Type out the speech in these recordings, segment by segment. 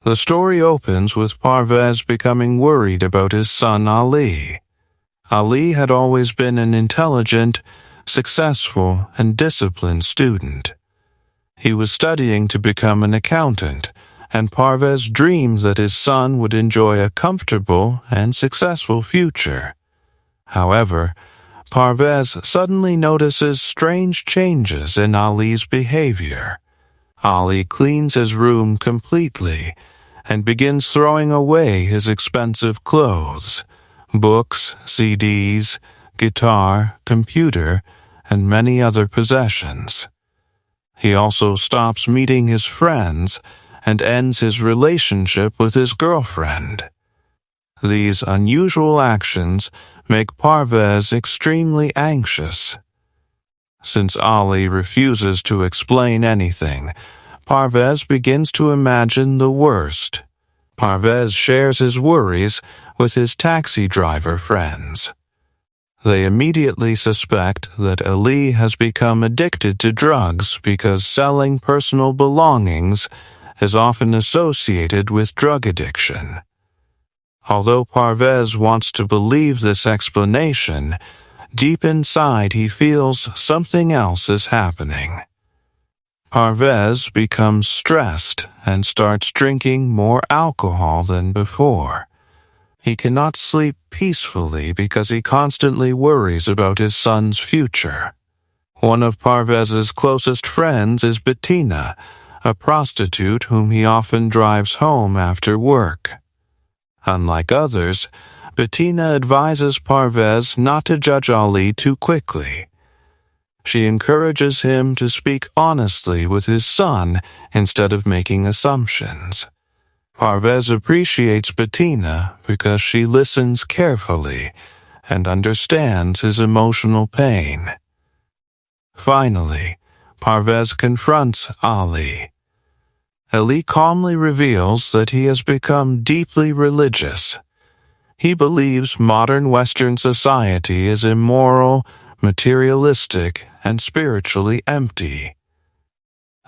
The story opens with Parvez becoming worried about his son Ali. Ali had always been an intelligent, successful, and disciplined student. He was studying to become an accountant, and Parvez dreamed that his son would enjoy a comfortable and successful future. However, Parvez suddenly notices strange changes in Ali's behavior. Ali cleans his room completely and begins throwing away his expensive clothes, books, CDs, guitar, computer, and many other possessions. He also stops meeting his friends and ends his relationship with his girlfriend. These unusual actions make Parvez extremely anxious. Since Ali refuses to explain anything, Parvez begins to imagine the worst. Parvez shares his worries with his taxi driver friends. They immediately suspect that Ali has become addicted to drugs because selling personal belongings is often associated with drug addiction. Although Parvez wants to believe this explanation, deep inside he feels something else is happening. Parvez becomes stressed and starts drinking more alcohol than before. He cannot sleep peacefully because he constantly worries about his son's future. One of Parvez's closest friends is Bettina, a prostitute whom he often drives home after work. Unlike others, Bettina advises Parvez not to judge Ali too quickly. She encourages him to speak honestly with his son instead of making assumptions. Parvez appreciates Bettina because she listens carefully and understands his emotional pain. Finally, Parvez confronts Ali. Ali calmly reveals that he has become deeply religious. He believes modern Western society is immoral, materialistic, and spiritually empty.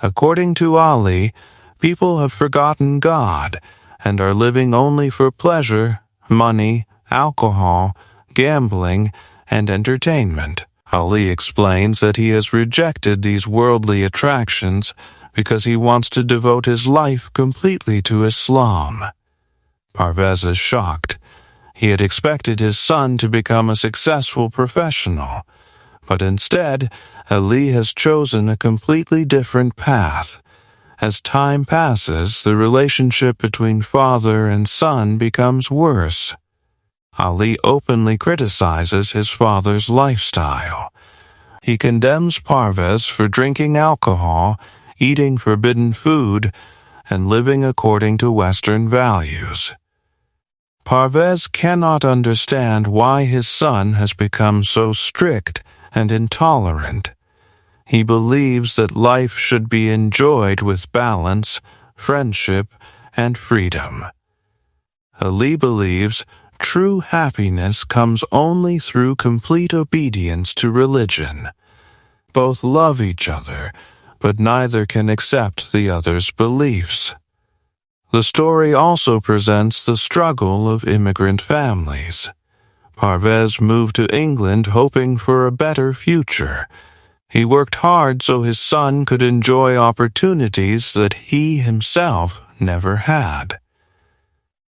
According to Ali, people have forgotten God and are living only for pleasure, money, alcohol, gambling, and entertainment. Ali explains that he has rejected these worldly attractions because he wants to devote his life completely to Islam. Parvez is shocked. He had expected his son to become a successful professional, but instead, Ali has chosen a completely different path. As time passes, the relationship between father and son becomes worse. Ali openly criticizes his father's lifestyle. He condemns Parvez for drinking alcohol, eating forbidden food, and living according to Western values. Parvez cannot understand why his son has become so strict and intolerant. He believes that life should be enjoyed with balance, friendship, and freedom. Ali believes true happiness comes only through complete obedience to religion. Both love each other, but neither can accept the other's beliefs. The story also presents the struggle of immigrant families. Parvez moved to England hoping for a better future. He worked hard so his son could enjoy opportunities that he himself never had.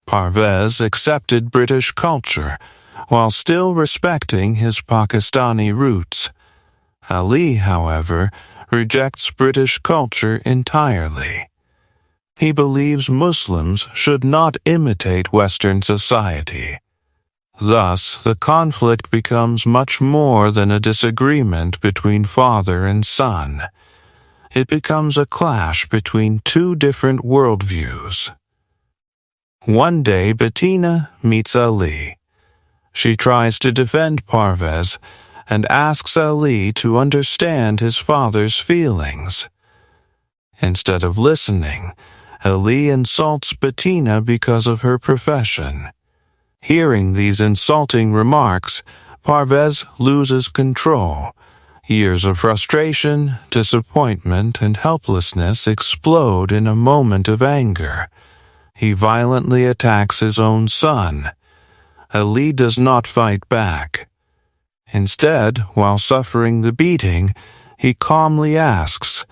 Parvez accepted British culture while still respecting his Pakistani roots. Ali, however, rejects British culture entirely. He believes Muslims should not imitate Western society. Thus, the conflict becomes much more than a disagreement between father and son. It becomes a clash between two different worldviews. One day, Bettina meets Ali. She tries to defend Parvez and asks Ali to understand his father's feelings. Instead of listening, Ali insults Bettina because of her profession. Hearing these insulting remarks, Parvez loses control. Years of frustration, disappointment, and helplessness explode in a moment of anger. he violently attacks his own son. Ali does not fight back. Instead, while suffering the beating, he calmly asks,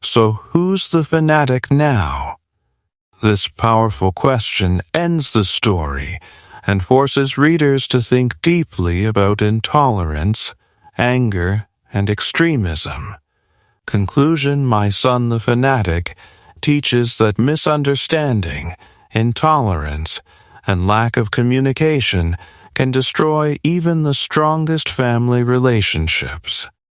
"So who's the fanatic now?" This powerful question ends the story and forces readers to think deeply about intolerance, anger, and extremism. Conclusion: My Son the Fanatic teaches that misunderstanding, intolerance, and lack of communication can destroy even the strongest family relationships.